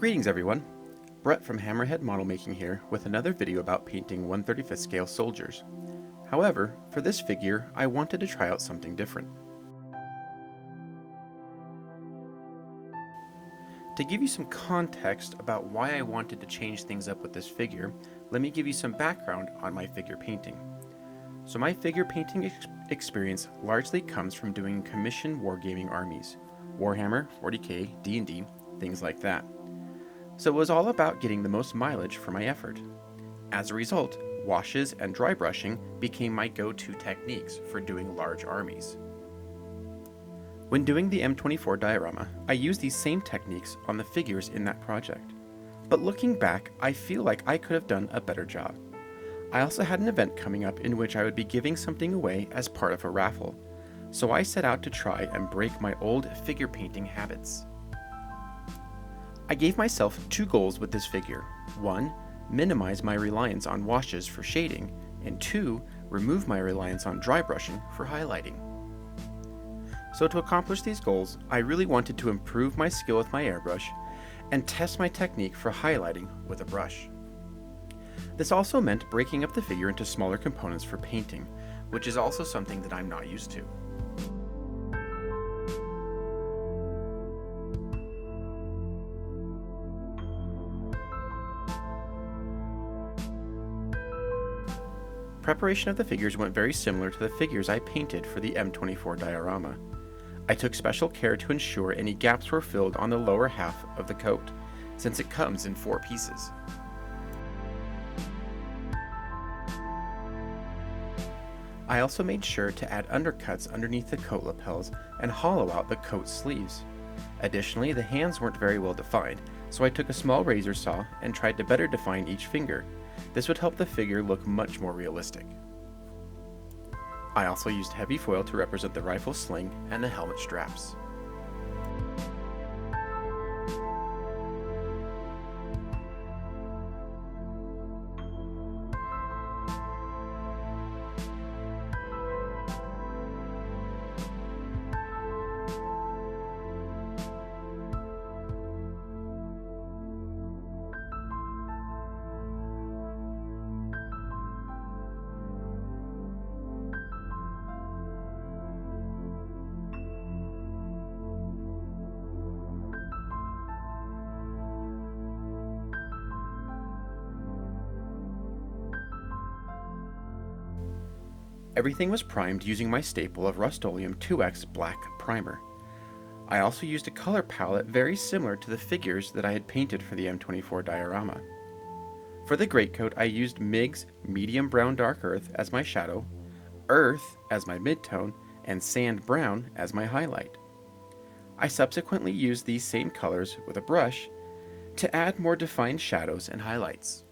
Greetings everyone, Brett from hammerheadmodelmaking here with another video about painting 1/35th scale soldiers. However, for this figure, I wanted to try out something different. To give you some context about why I wanted to change things up with this figure, let me give you some background on my figure painting. So my figure painting experience largely comes from doing commission wargaming armies, Warhammer, 40k, D&D, things like that. So it was all about getting the most mileage for my effort. As a result, washes and dry brushing became my go-to techniques for doing large armies. When doing the M24 diorama, I used these same techniques on the figures in that project. But looking back, I feel like I could have done a better job. I also had an event coming up in which I would be giving something away as part of a raffle, so I set out to try and break my old figure painting habits. I gave myself two goals with this figure. 1, minimize my reliance on washes for shading, and 2, remove my reliance on dry brushing for highlighting. So to accomplish these goals, I really wanted to improve my skill with my airbrush and test my technique for highlighting with a brush. This also meant breaking up the figure into smaller components for painting, which is also something that I'm not used to. Preparation of the figures went very similar to the figures I painted for the M24 diorama. I took special care to ensure any gaps were filled on the lower half of the coat, since it comes in 4 pieces. I also made sure to add undercuts underneath the coat lapels and hollow out the coat sleeves. Additionally, the hands weren't very well defined, so I took a small razor saw and tried to better define each finger. This would help the figure look much more realistic. I also used heavy foil to represent the rifle sling and the helmet straps. Everything was primed using my staple of Rust-Oleum 2X black primer. I also used a color palette very similar to the figures that I had painted for the M24 diorama. For the greatcoat, I used MIG's medium brown dark earth as my shadow, earth as my midtone, and sand brown as my highlight. I subsequently used these same colors with a brush to add more defined shadows and highlights.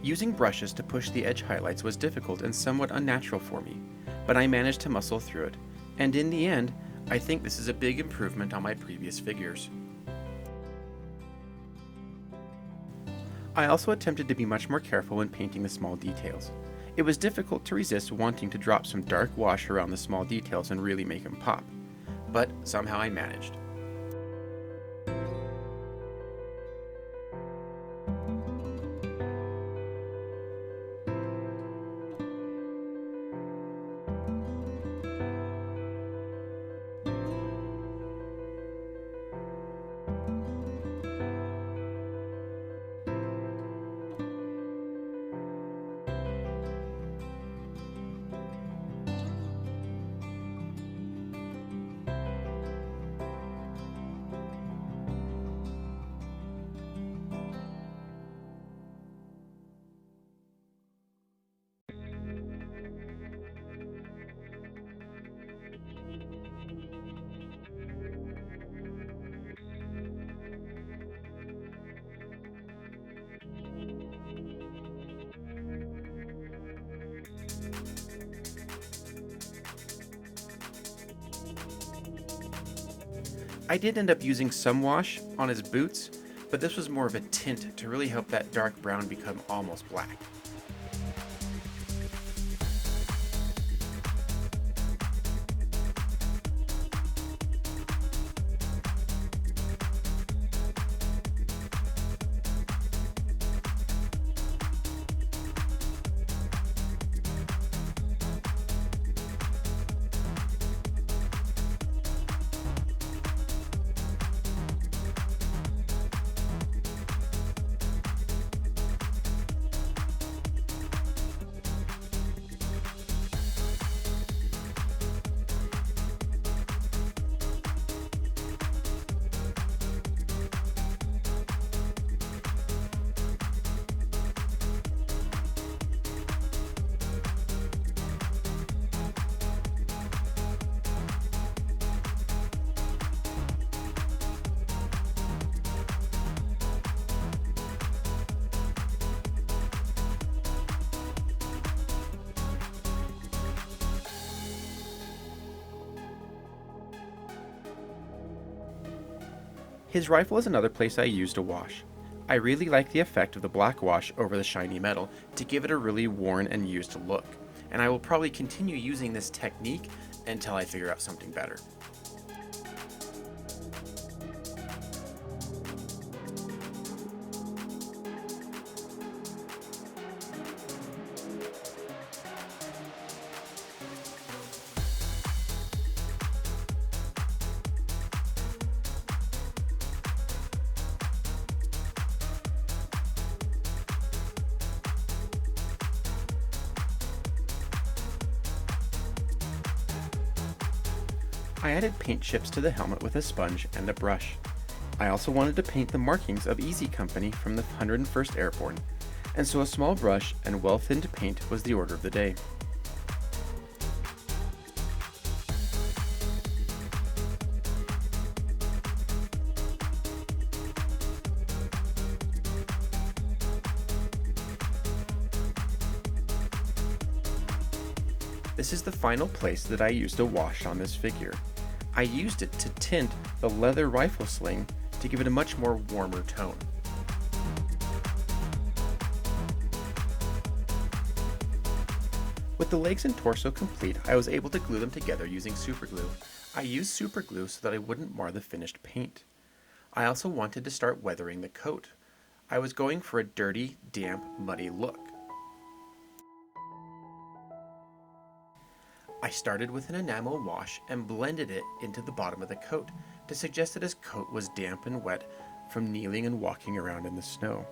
Using brushes to push the edge highlights was difficult and somewhat unnatural for me, but I managed to muscle through it, and in the end, I think this is a big improvement on my previous figures. I also attempted to be much more careful when painting the small details. It was difficult to resist wanting to drop some dark wash around the small details and really make them pop, but somehow I managed. I did end up using some wash on his boots, but this was more of a tint to really help that dark brown become almost black. His rifle is another place I use to wash. I really like the effect of the black wash over the shiny metal to give it a really worn and used look, and I will probably continue using this technique until I figure out something better. I added paint chips to the helmet with a sponge and a brush. I also wanted to paint the markings of Easy Company from the 101st Airborne, and so a small brush and well-thinned paint was the order of the day. This is the final place that I used a wash on this figure. I used it to tint the leather rifle sling to give it a much more warmer tone. With the legs and torso complete, I was able to glue them together using super glue. I used super glue so that I wouldn't mar the finished paint. I also wanted to start weathering the coat. I was going for a dirty, damp, muddy look. I started with an enamel wash and blended it into the bottom of the coat to suggest that his coat was damp and wet from kneeling and walking around in the snow.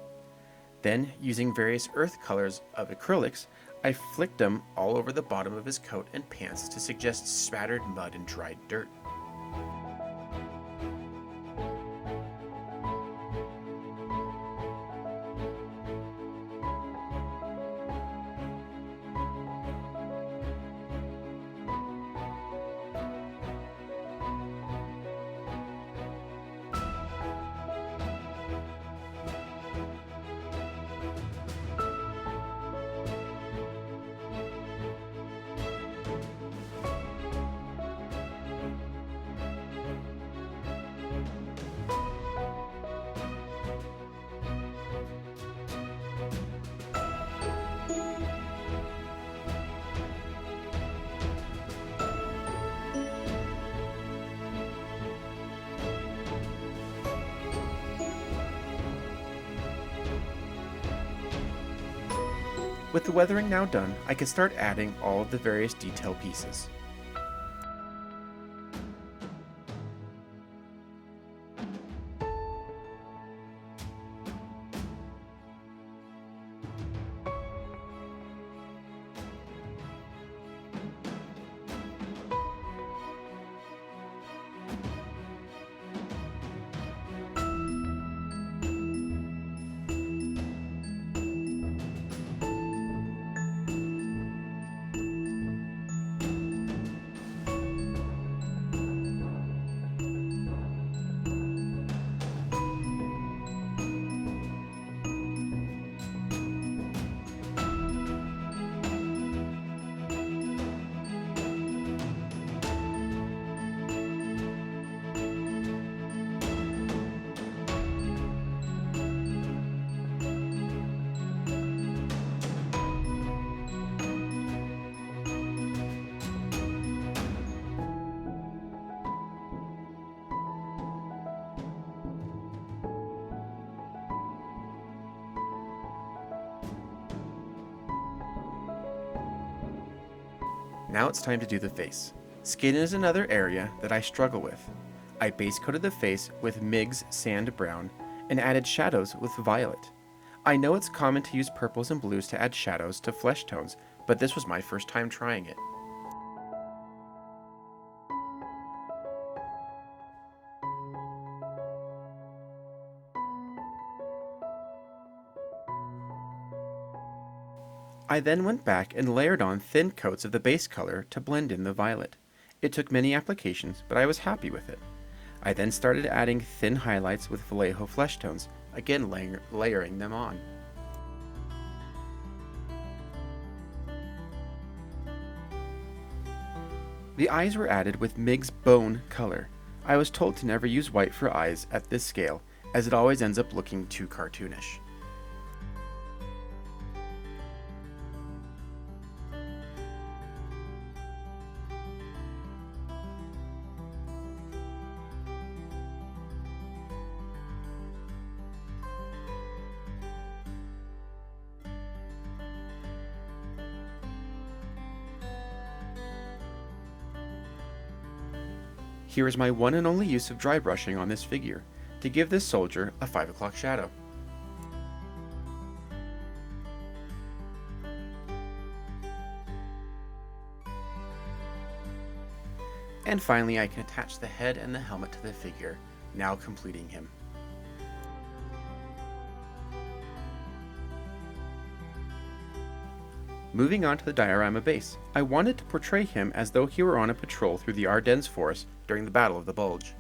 Then, using various earth colors of acrylics, I flicked them all over the bottom of his coat and pants to suggest spattered mud and dried dirt. With the weathering now done, I could start adding all of the various detail pieces. Now it's time to do the face. Skin is another area that I struggle with. I base coated the face with MIG's Sand Brown and added shadows with Violet. I know it's common to use purples and blues to add shadows to flesh tones, but this was my first time trying it. I then went back and layered on thin coats of the base color to blend in the violet. It took many applications, but I was happy with it. I then started adding thin highlights with Vallejo flesh tones, again layering them on. The eyes were added with MIG's Bone color. I was told to never use white for eyes at this scale, as it always ends up looking too cartoonish. Here is my one and only use of dry brushing on this figure, to give this soldier a 5 o'clock shadow. And finally I can attach the head and the helmet to the figure, now completing him. Moving on to the diorama base, I wanted to portray him as though he were on a patrol through the Ardennes forest during the Battle of the Bulge.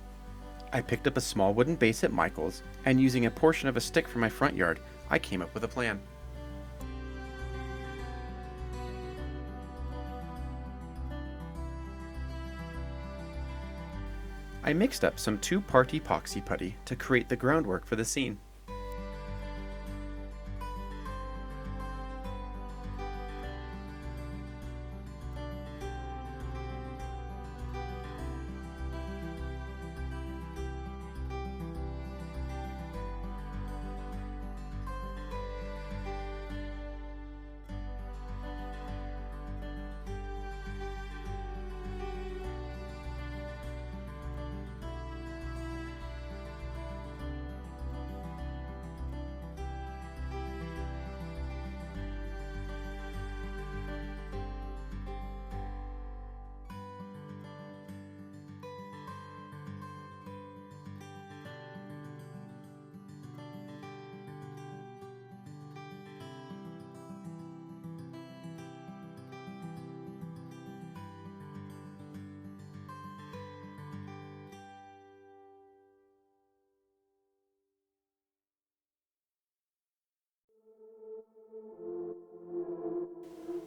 I picked up a small wooden base at Michael's, and using a portion of a stick from my front yard, I came up with a plan. I mixed up some 2-part epoxy putty to create the groundwork for the scene.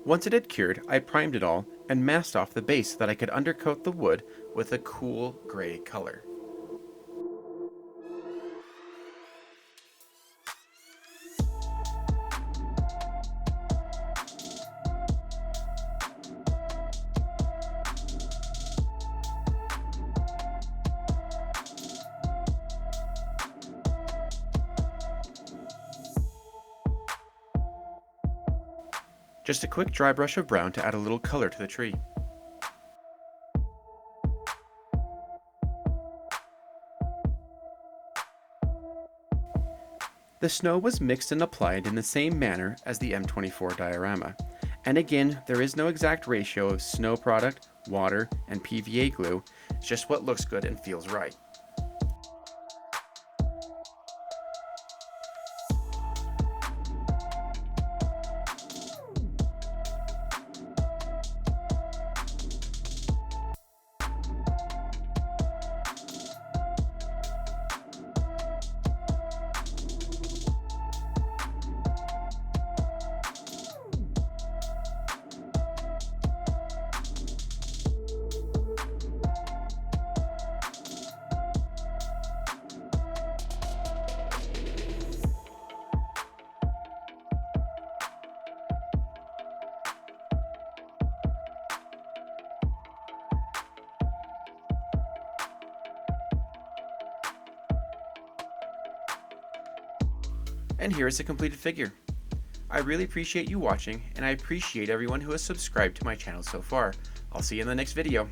Once it had cured, I primed it all and masked off the base so that I could undercoat the wood with a cool gray color. Just a quick dry brush of brown to add a little color to the tree. The snow was mixed and applied in the same manner as the M24 diorama. And again, there is no exact ratio of snow product, water, and PVA glue, it's just what looks good and feels right. And here is the completed figure. I really appreciate you watching, and I appreciate everyone who has subscribed to my channel so far. I'll see you in the next video.